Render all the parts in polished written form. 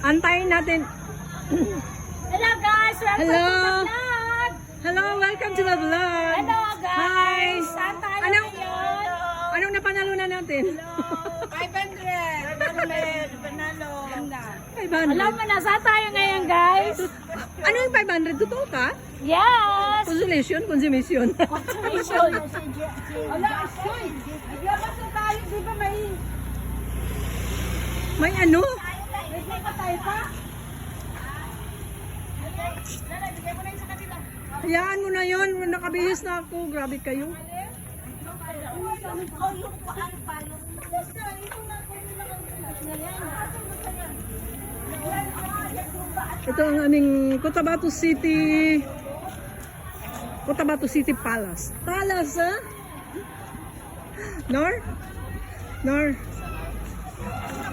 Antayin natin. Hello guys! Welcome Hello. to the vlog! Hello, welcome to the vlog. Hello Hi. guys! Saan tayo Anong, ngayon? anong napanalunan natin? 500! Panalo! 500. Alam mo na, saan tayo ngayon guys? Ano yung 500? Totoo ka? Yes! Consolation? Consummation? Consummation! Wala, asoy! Naglabas na tayo, di ba may... May ano? May pa tayo pa? Hayaan mo na yun. Nakabihis na ako. Grabe kayo. Ito ang aming Cotabato City Palace. Palace, ha? Nor?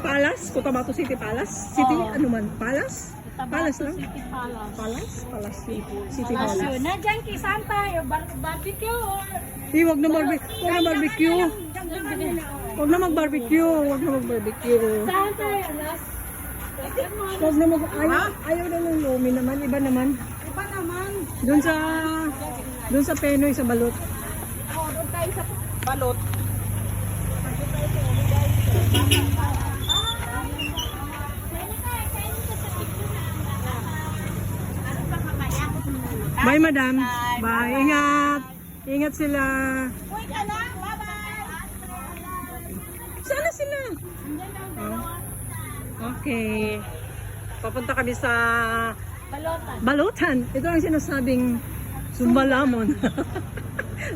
Palace? Cotabato City Palace? City? Oo. Ano man? Palace? Palace lang? City Palace. Palace City Palace Palace. yun. Nandiyan kisan tayo, barbecue. Huwag na barbecue. Huwag na mag-barbecue. Saan tayo? Huwag na ayaw na ng lumi naman. Iba naman. Doon sa Penoy, sa Balot. Doon tayo sa balot. Bye, madam. Bye. Ingat. Ingat sila. Uy ka lang, bye-bye! Sana sila? Okay. Papunta kami sa Balotan. Balotan. Ito ang sinasabing Sumbalamon.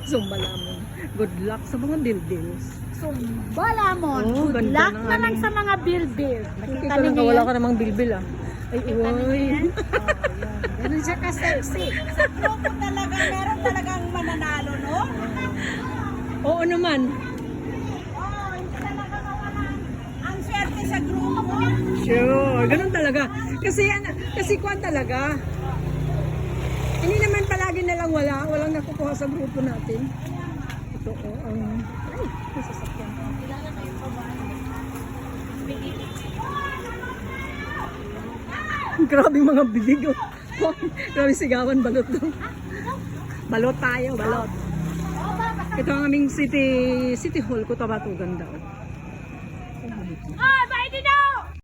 Sumbalamon. Good luck sa mga buildings. Sumbalamon. Oh, Good ganda luck ng na lang aming- sa mga bilbil. Nakita Nakita lang niyo wala yan? ka namang bilbil ah. Ay, uy. Ganun siya ka-sexy. Sa grupo talaga, meron talagang mananalo, no? Oo naman. Oo, hindi talaga mawalan. Ang swerte sa grupo. Sure, ganun talaga. Kasi kwan talaga. Hindi naman palagi na lang walang nakukuha sa grupo natin. Ito ko ang may sasakyan. Grabe mga bibig. Oh. Grabe sigawan, balot daw. Balot tayo, balot. Ito ang aming city hall, Cotabato, ganda. Oh. Ah,